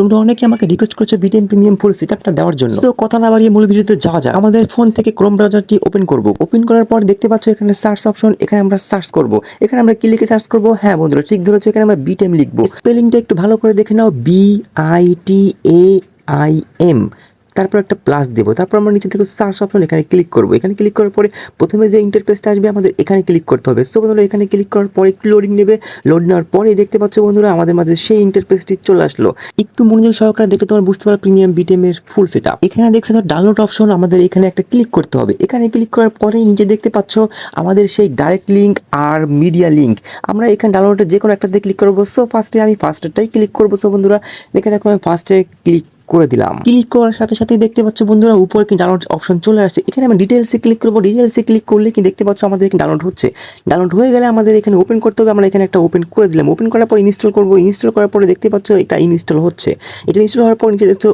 তোমরা অনেকে আমাকে রিকোয়েস্ট করেছো বিটিএম প্রিমিয়াম ফুল সেটআপটা দেওয়ার জন্য। তো কথা না বাড়িয়ে মূল ভিডিওতে যাওয়া যাক। আমাদের ফোন থেকে ক্রোম ব্রাউজারটি ওপেন করব। ওপেন করার পর দেখতে পাচ্ছ এখানে সার্চ অপশন, এখানে আমরা সার্চ করব। এখানে আমরা কি লিখে সার্চ করব? হ্যাঁ বন্ধুরা ঠিক ধরেছো, এখানে আমরা বিটিএম লিখব। স্পেলিংটা একটু ভালো করে দেখে নাও, BITAIM। তারপর একটা প্লাস দেবো, তারপর আমরা নিচে থেকে সার্চ অপশন এখানে ক্লিক করবো। এখানে ক্লিক করার পরে প্রথমে যে ইন্টারফেসটা আসবে আমাদের এখানে ক্লিক করতে হবে। সো বন্ধুরা এখানে ক্লিক করার পরে একটু লোডিং নেবে। লোড নেওয়ার পরে দেখতে পাচ্ছ বন্ধুরা আমাদের মাঝে সেই ইন্টারফেসটি চলে আসলো। একটু মনোযোগ সহকারে দেখে তোমার বুঝতে পারো প্রিমিয়াম বিটিএম এর ফুল সেটআপ। এখানে দেখছো ডাউনলোড অপশন, আমাদের এখানে একটা ক্লিক করতে হবে। এখানে ক্লিক করার পরেই নিচে দেখতে পাচ্ছ আমাদের সেই ডাইরেক্ট লিঙ্ক আর মিডিয়া লিঙ্ক। আমরা এখানে ডাউনলোডের যে কোনো একটাতে ক্লিক করবো। সো ফার্স্টে আমি ফার্স্টেরটাই ক্লিক করবো। সো বন্ধুরা দেখে দেখো আমি ফার্স্টে ক্লিক করে দিলাম। ক্লিক করার সাথে সাথে দেখতে পাচ্ছ বন্ধুরা উপরে কি ডাউনলোড অপশন চলে আসছে। এখানে আমি ডিটেইলসে ক্লিক করব। ডিটেইলসে ক্লিক করলে কি দেখতে পাচ্ছ আমাদের এখানে ডাউনলোড হচ্ছে। ডাউনলোড হয়ে গেলে আমাদের এখানে ওপেন করতে হবে। আমরা এখানে একটা ওপেন করে দিলাম। ওপেন করার পর ইনস্টল করব। ইনস্টল করার পরে দেখতে পাচ্ছ এটা ইনস্টল হচ্ছে। এটা ইনস্টল হওয়ার পর নিচে দেখছো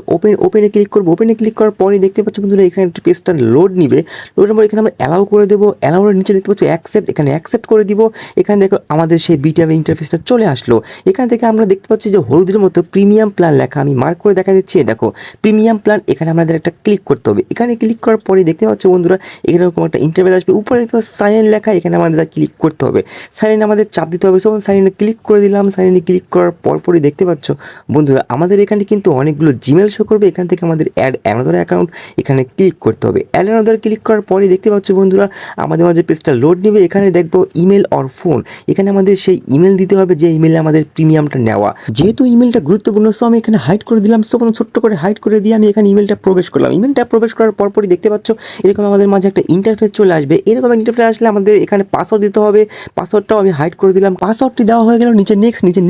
ওপেনে ক্লিক করব। ওপেনে ক্লিক করার পরে দেখতে পাচ্ছ বন্ধুরা এখানে একটা পেজটা লোড নিবে। লোডের পর এখানে আমরা অ্যালাউ করে দেবো। অ্যালাউর নিচে দেখতে পাচ্ছ অ্যাকসেপ্ট, এখানে অ্যাকসেপ্ট করে দিব। এখানে দেখো আমাদের সেই বিটিএম ইন্টারফেসটা চলে আসলো। এখান থেকে আমরা দেখতে পাচ্ছি যে হলুদের মতো প্রিমিয়াম প্ল্যান লেখা, আমি মার্ক করে দেখা দিচ্ছি। দেখো প্রিমিয়াম প্ল্যান, এখানে আমাদের একটা ক্লিক করতে হবে। এখানে ক্লিক করার পরে দেখতে পাচ্ছ বন্ধুরা এখানে এরকম একটা ইন্টারফেস আসবে। উপরে দেখতে পাচ্ছ সাইন ইন লেখা, এখানে আমাদের ক্লিক করতে হবে। সাইন ইন আমাদের চাপ দিতে হবে। সো সাইন ইনে ক্লিক করে দিলাম। সাইন ইনে ক্লিক করার পরই দেখতে পাচ্ছ বন্ধুরা আমাদের এখানে কিন্তু অনেকগুলো জিমেল শো করবে। এখান থেকে আমাদের অ্যাড অ্যানাদার অ্যাকাউন্ট এখানে ক্লিক করতে হবে। অ্যাড অ্যানাদার ক্লিক করার পরে দেখতে পাচ্ছ বন্ধুরা আমাদের মাঝে পেজটা লোড নেবে। এখানে দেখবো ইমেল অর ফোন, এখানে আমাদের সেই ইমেল দিতে হবে যে ইমেলে আমাদের প্রিমিয়ামটা নেওয়া। যেহেতু ইমেলটা গুরুত্বপূর্ণ, সো আমি এখানে হাইড করে দিলাম। সো ছোট্ট করে হাইড করে দিয়ে আমি এখানে ইমেলটা প্রবেশ করলাম। ইমেলটা প্রবেশ করার পরই দেখতে পাচ্ছ এরকম আমাদের মাঝে একটা ইন্টারফেস চলে আসবে। এরকম ইন্টারফেস আসলে আমাদের এখানে পাসওয়ার্ড দিতে হবে। পাসওয়ার্ডটাও আমি হাইড করে দিলাম। পাসওয়ার্ডটি দেওয়া হয়ে গেল। নিচে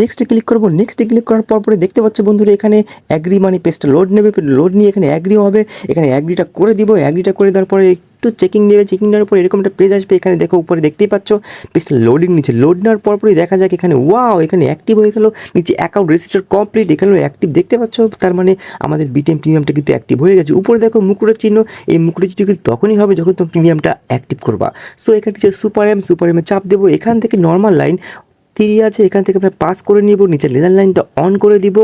নেক্সটে ক্লিক করব। নেক্সটে ক্লিক করার পরে দেখতে পাচ্ছ বন্ধুরা এখানে অ্যাগ্রি মানে পেজটা লোড নেবে। লোড নিয়ে এখানে অ্যাগ্রি হবে। এখানে অ্যাগ্রিটা করে দিব। অ্যাগ্রিটা করে দেওয়ার পরে একটু চেকিং নেবে। চেকিং নেওয়ার পর এরকম একটা পেজ আসবে। এখানে দেখো উপরে দেখতেই পাচ্ছ পেজটা লোডিং নিচে। লোড নেওয়ার পরই দেখা যাক এখানে ওয়াও এখানে অ্যাক্টিভ হয়ে গেল। নিচে অ্যাকাউন্ট রেজিস্টার কমপ্লিট, এখানে অ্যাক্টিভ দেখতে পাচ্ছ। তার মানে আমাদের বিটিএম প্রিমিয়ামটা কিন্তু অ্যাক্টিভ হয়ে গেছে। উপরে দেখো মুকুটের চিহ্ন, এই মুকুটের চিহ্ন কিন্তু তখনই হবে যখন তুমি প্রিমিয়ামটা অ্যাক্টিভ করবা। সো এখানে সুপার এমে চাপ দেবো। এখান থেকে নর্মাল লাইন 3 আছে, এখান থেকে আমরা পাস করে নিব। নিচে লেজার লাইনটা অন করে দিব।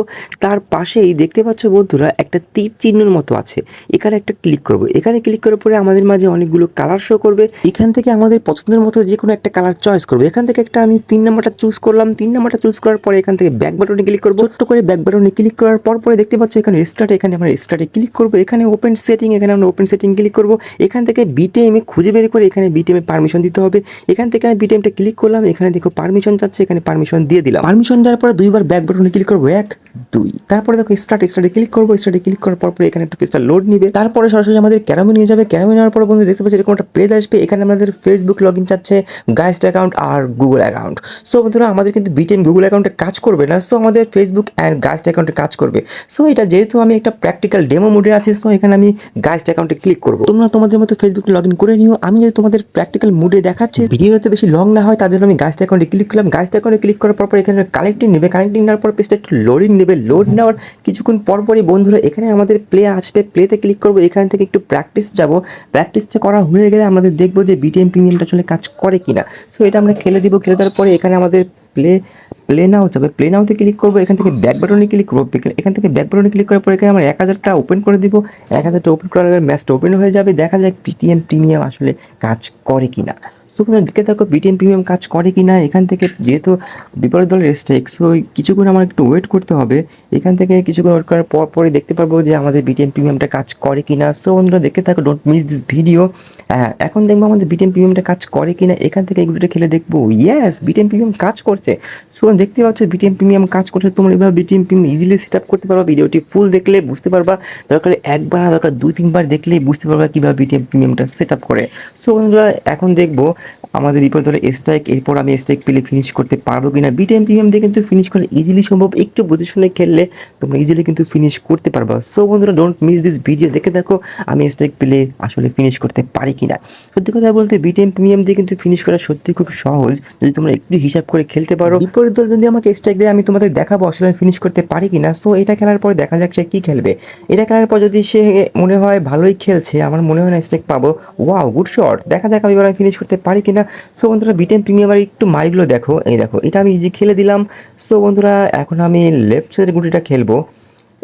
তার পাশেই দেখতে পাচ্ছ বন্ধুরা একটা তীর চিহ্নের মতো আছে, এখানে একটা ক্লিক করব। এখানে ক্লিক করার পরে আমাদের মাঝে অনেকগুলো কালার শো করবে। এখান থেকে আমাদের পছন্দের মতো যে কোনো একটা কালার চয়েস করবো। এখান থেকে একটা আমি 3 নাম্বারটা চুজ করলাম। 3 নাম্বারটা চুজ করার পরে এখান থেকে ব্যাক বাটনে ক্লিক করবো। ছোট্ট করে ব্যাক বাটনে ক্লিক করার পরে দেখতে পাচ্ছ এখানে স্টার্ট, এখানে আমরা স্টার্টে ক্লিক করবো। এখানে ওপেন সেটিং, এখানে আমরা ওপেন সেটিং ক্লিক করবো। এখান থেকে বিটিএম খুঁজে বের করে এখানে বিটিএম পারমিশন দিতে হবে। এখান থেকে আমি বিটিএমটা ক্লিক করলাম। এখানে দেখো পারমিশন চাচ্ছে, এখানে পারমিশন দিয়ে দিলাম। পারমিশন দেওয়ার পরে দুইবার ব্যাক বাটনে ক্লিক করবো, 1 2। তারপরে দেখো স্টার্টে ক্লিক করবো। স্টার্টে ক্লিক করার পর এখানে একটা পেজটা লোড নিবে। তারপরে সরাসরি আমাদের ক্যারামে নিয়ে যাবে। ক্যারামে নেওয়ার পর বন্ধু দেখতে পাচ্ছি এরকম একটা পেজ আসবে। এখানে আমাদের ফেসবুক লগইন চাচ্ছে, গাইস্ট অ্যাকাউন্ট আর গুগল অ্যাকাউন্ট। সো বন্ধুরা আমাদের কিন্তু বিটিএম গুগল অ্যাকাউন্টে কাজ করবে না। সো আমাদের ফেসবুক অ্যান্ড গাইস্ট অ্যাকাউন্টে কাজ করবে। সো এটা যেহেতু আমি একটা প্র্যাকটিক্যাল ডেমো মোডে আছি, সো এখানে আমি গাইস্ট অ্যাকাউন্টে ক্লিক করবো। তোমরা তোমাদের মতো ফেসবুকে লগইন করে নিও। আমি যদি তোমাদের প্র্যাকটিক্যাল মুডে দেখাচ্ছি, ভিডিও যাতে বেশি লং না হয় তার জন্য আমি গাইস্ট অ্যাকাউন্টে ক্লিক করলাম। গাইস্ট অ্যাকাউন্টে ক্লিক করার পর এখানে কানেক্টিং নেবে। কানেক্টিং নেওয়ার পর পেজটা একটু লোডিং নেবে। লোড নেওয়ার কিছুক্ষণ পরই বন্ধুরা এখানে আমাদের প্লে আসবে। প্লেতে ক্লিক করবো। এখান থেকে একটু প্র্যাকটিস যাব। প্র্যাকটিসটা করা হয়ে গেলে আমাদের দেখবো যে বিটিএম প্রিমিয়ামটা আসলে কাজ করে কিনা। সো এটা আমরা খেলে দিব। খেলে দেওয়ার পরে এখানে আমাদের প্লে নাও যাবে। প্লে নাওতে ক্লিক করবো। এখান থেকে ব্যাক বাটনে ক্লিক করবো। এখান থেকে ব্যাক বাটনে ক্লিক করার পর এখানে আমরা 1000টা ওপেন করে দিব। 1000টা ওপেন করার আগে ম্যাচটা ওপেন হয়ে যাবে। দেখা যাক বিটিএম প্রিমিয়াম আসলে কাজ করে কিনা। সো দেখে থাকো বিটিএম প্রিমিয়াম কাজ করে কিনা। এখান থেকে যেহেতু বিপরীত দলের স্ট্রাইক, সো কিছুক্ষণ আমার একটু ওয়েট করতে হবে। এখান থেকে কিছুক্ষণ ওয়েট করার পরই দেখতে পারবো যে আমাদের বিটিএম প্রিমিয়ামটা কাজ করে কিনা। সো বন্ধুরা দেখতে থাকো, ডোন্ট মিস দিস ভিডিও। হ্যাঁ এখন দেখবো আমাদের বিটিএম প্রিমিয়ামটা কাজ করে কিনা। এখান থেকে এগুলোটা খেলে দেখবো ইয়েস বিটিএম প্রিমিয়াম কাজ করছে। সো দেখতে পাচ্ছ বিটিএম প্রিমিয়াম কাজ করছে। তোমরা এভাবে BTM premium easily set up করতে পারবা। ভিডিওটি ফুল দেখলে বুঝতে পারবা, দরকার একবার না দরকার 2-3 বার দেখলেই বুঝতে পারবা কীভাবে বিটিএম প্রিমিয়ামটা সেট আপ করে। সো বন্ধুরা এখন দেখবো আমাদের বিপরীত দলের স্ট্রাইক, এরপর আমি স্ট্রাইক পেলে ফিনিশ করতে পারবো কিনা। বিটিএম প্রিমিয়াম দিয়ে কিন্তু ফিনিশ করা ইজিলি সম্ভব। একটু বুঝে শুনে খেললে তোমরা ইজিলি কিন্তু ফিনিশ করতে পারবা। সো বন্ধুরা ডোন্ট মিস দিস ভিডিও। দেখে দেখো আমি স্ট্রাইক পেলে আসলে ফিনিশ করতে পারি কিনা। সত্যি কথা বলতে বিটিএম প্রিমিয়াম দিয়ে কিন্তু ফিনিশ করা সত্যি খুব সহজ যদি তোমরা একটু হিসাব করে খেলতে পারো। বিপরীত দল যদি আমাকে স্ট্রাইক দেয় আমি তোমাদের দেখাবো আসলে আমি ফিনিশ করতে পারি কিনা। সো এটা খেলার পর দেখা যাক সে কী খেলবে। এটা খেলার পর যদি সে মনে হয় ভালোই খেলছে, আমার মনে হয় না স্ট্রাইক পাবো। Wow good shot. দেখা যাক আমি এবার ফিনিশ করতে পারি কিনা। সো বন্ধুরা বিটিএম প্রিমিয়াম আর একটু মারিগুলো দেখো, এই দেখো এটা আমি ইজি খেলে দিলাম। সো বন্ধুরা এখন আমি লেফট সাইডের গুটিটা খেলবো।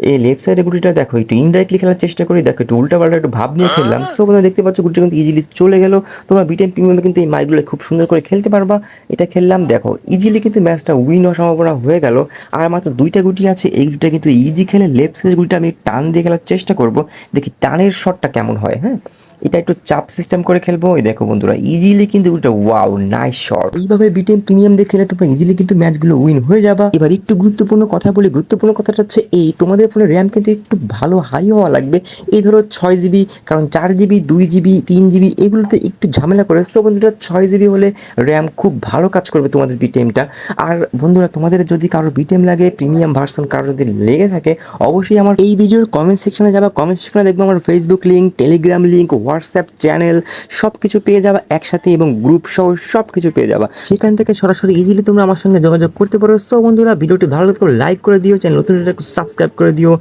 এই লেফট সাইডের গুটিটা দেখো একটু ইনডাইরেক্টলি খেলার চেষ্টা করি, দেখো একটু উল্টা পাল্টা একটু ভাব নিয়ে খেললাম। সো বন্ধুরা দেখতে পাচ্ছ গুটিটা কিন্তু ইজিলি চলে গেল। তোমরা বিটেম প্রিমিয়ামে কিন্তু এই মাইগুলো খুব সুন্দর করে খেলতে পারবা। এটা খেললাম, দেখো ইজিলি কিন্তু ম্যাচটা উইন হওয়ার সম্ভাবনা হয়ে গেল। আর মাত্র 2টা গুটি আছে, এই গুটিটা কিন্তু ইজি খেলে লেফট সাইডের গুটিটা আমি টান দিয়ে খেলার চেষ্টা করব, দেখি টানের শটটা কেমন হয়। হ্যাঁ, এটা একটু চাপ সিস্টেম করে খেলবো। এই দেখো বন্ধুরা ইজিলি কিন্তু এটা, ওয়াও নাইস শট। এইভাবে বিটেম প্রিমিয়াম দিয়ে খেলে তোমরা ইজিলি কিন্তু ম্যাচগুলো উইন হয়ে যাবা। এবার একটু গুরুত্বপূর্ণ কথা বলি, গুরুত্বপূর্ণ কথাটা হচ্ছে এই, তোমাদের ফোনের র্যাম কিন্তু একটু ভালো হাই হওয়া লাগবে। এই ধরো 6 জিবি, কারণ 4 জিবি 2 জিবি 3 জিবি এগুলোতে একটু ঝামেলা করে। সো বন্ধুরা 6 জিবি হলে র্যাম খুব ভালো কাজ করবে তোমাদের বিটেমটা। আর বন্ধুরা তোমাদের যদি কারো বিটেম লাগে প্রিমিয়াম ভার্সন, কারো যদি লেগে থাকে, অবশ্যই আমার এই ভিডিওর কমেন্ট সেকশনে যাবা। কমেন্ট সেকশনে দেখবো আমার Facebook link, Telegram link, WhatsApp channel সব কিছু পেয়ে যাবা একসাথে, এবং গ্রুপ সহ সব কিছু পেয়ে যাবা। সেখান থেকে সরাসরি ইজিলি তোমরা আমার সঙ্গে যোগাযোগ করতে পারো। সো বন্ধুরা ভিডিওটি ভালো লাগলে লাইক করে দিও, চ্যানেল নতুন সাবস্ক্রাইব করে দিও।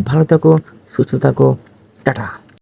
ভালো থাকো, সুস্থ থাকো, টাটা।